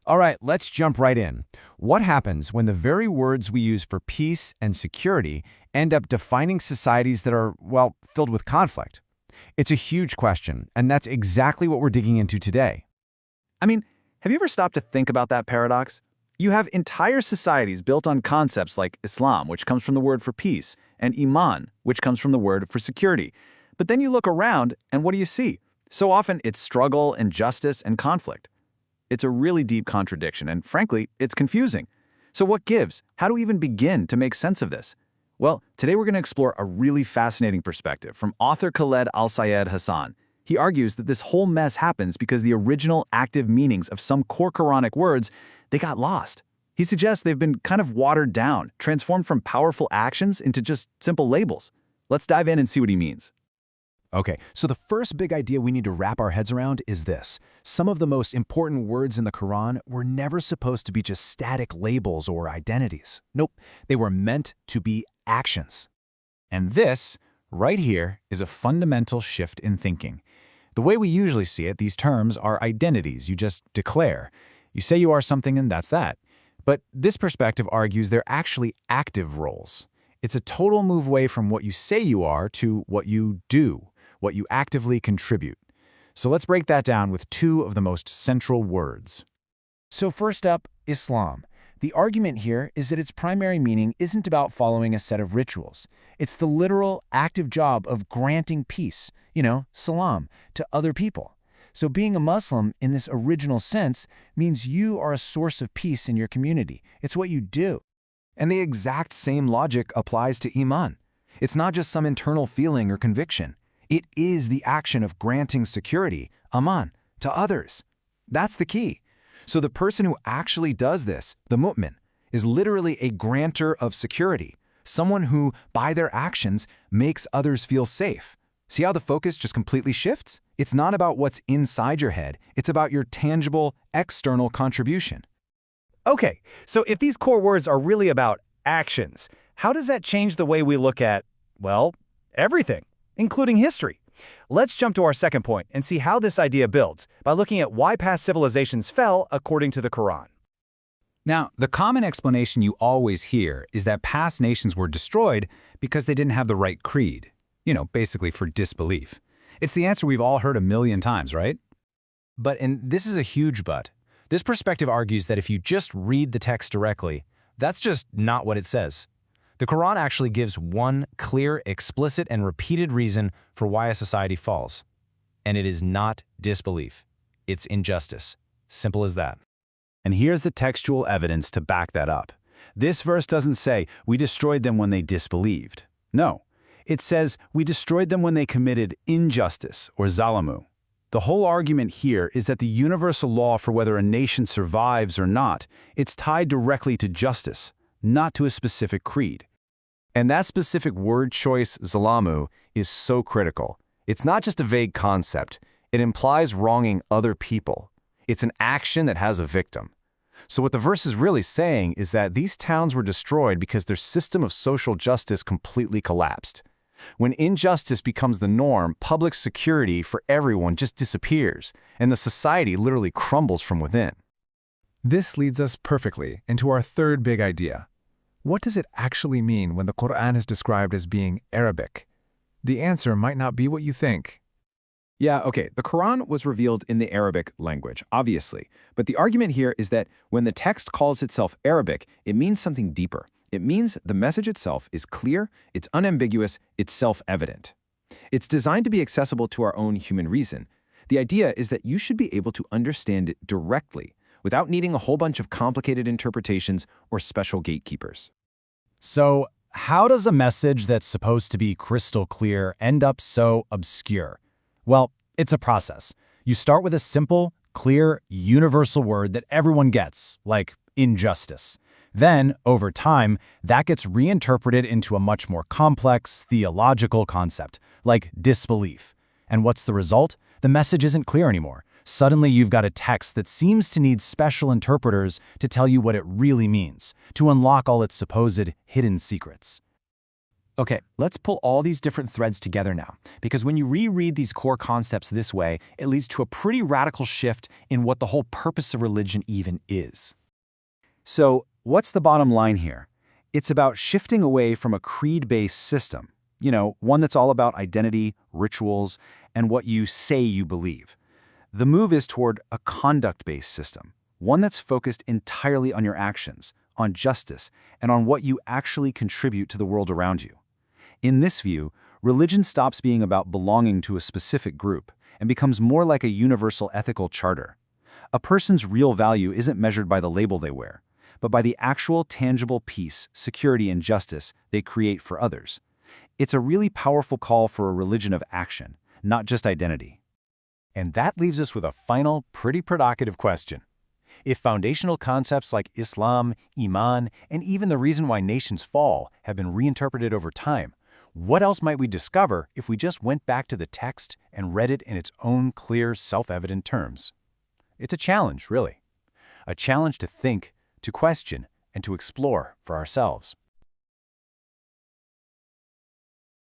All right, let's jump right in. What happens when the very words we use for peace and security end up defining societies that are, well, filled with conflict? It's a huge question, and that's exactly what we're digging into today. I mean, have you ever stopped to think about that paradox? You have entire societies built on concepts like Islam, which comes from the word for peace, and Iman, which comes from the word for security. But then you look around, and what do you see? So often it's struggle, injustice, and conflict. It's a really deep contradiction, and frankly, it's confusing. So what gives? How do we even begin to make sense of this? Well, today we're going to explore a really fascinating perspective from author Khaled Al-Sayed Hassan. He argues that this whole mess happens because the original active meanings of some core Qur'anic words, they got lost. He suggests they've been kind of watered down, transformed from powerful actions into just simple labels. Let's dive in and see what he means. Okay, so the first big idea we need to wrap our heads around is this. Some of the most important words in the Quran were never supposed to be just static labels or identities. Nope, they were meant to be actions. And this, right here, is a fundamental shift in thinking. The way we usually see it, these terms are identities you just declare. You say you are something and that's that. But this perspective argues they're actually active roles. It's a total move away from what you say you are to what you do, what you actively contribute. So let's break that down with two of the most central words. So first up, Islam. The argument here is that its primary meaning isn't about following a set of rituals. It's the literal, active job of granting peace, salam, to other people. So being a Muslim in this original sense means you are a source of peace in your community. It's what you do. And the exact same logic applies to Iman. It's not just some internal feeling or conviction. It is the action of granting security, aman, to others. That's the key. So the person who actually does this, the mu'min, is literally a grantor of security, someone who, by their actions, makes others feel safe. See how the focus just completely shifts? It's not about what's inside your head. It's about your tangible, external contribution. Okay, so if these core words are really about actions, how does that change the way we look at, well, everything, including history? Let's jump to our second point and see how this idea builds by looking at why past civilizations fell according to the Quran. Now, the common explanation you always hear is that past nations were destroyed because they didn't have the right creed. Basically for disbelief. It's the answer we've all heard a million times, right? And this is a huge but. This perspective argues that if you just read the text directly, that's just not what it says. The Quran actually gives one clear, explicit, and repeated reason for why a society falls. And it is not disbelief. It's injustice. Simple as that. And here's the textual evidence to back that up. This verse doesn't say, we destroyed them when they disbelieved. No, it says, we destroyed them when they committed injustice, or zalamu. The whole argument here is that the universal law for whether a nation survives or not, it's tied directly to justice, not to a specific creed. And that specific word choice, zalamu, is so critical. It's not just a vague concept. It implies wronging other people. It's an action that has a victim. So what the verse is really saying is that these towns were destroyed because their system of social justice completely collapsed. When injustice becomes the norm, public security for everyone just disappears, and the society literally crumbles from within. This leads us perfectly into our third big idea. What does it actually mean when the Qur'an is described as being Arabic? The answer might not be what you think. Yeah, okay, the Quran was revealed in the Arabic language, obviously. But the argument here is that when the text calls itself Arabic, it means something deeper. It means the message itself is clear, it's unambiguous, it's self-evident. It's designed to be accessible to our own human reason. The idea is that you should be able to understand it directly, without needing a whole bunch of complicated interpretations or special gatekeepers. So, how does a message that's supposed to be crystal clear end up so obscure? Well, it's a process. You start with a simple, clear, universal word that everyone gets, like injustice. Then, over time, that gets reinterpreted into a much more complex, theological concept, like disbelief. And what's the result? The message isn't clear anymore. Suddenly you've got a text that seems to need special interpreters to tell you what it really means, to unlock all its supposed hidden secrets. Okay, let's pull all these different threads together now, because when you reread these core concepts this way, it leads to a pretty radical shift in what the whole purpose of religion even is. So, what's the bottom line here? It's about shifting away from a creed-based system, one that's all about identity, rituals, and what you say you believe. The move is toward a conduct-based system, one that's focused entirely on your actions, on justice, and on what you actually contribute to the world around you. In this view, religion stops being about belonging to a specific group and becomes more like a universal ethical charter. A person's real value isn't measured by the label they wear, but by the actual tangible peace, security, and justice they create for others. It's a really powerful call for a religion of action, not just identity. And that leaves us with a final, pretty provocative question. If foundational concepts like Islam, Iman, and even the reason why nations fall have been reinterpreted over time, what else might we discover if we just went back to the text and read it in its own clear, self-evident terms? It's a challenge, really. A challenge to think, to question, and to explore for ourselves.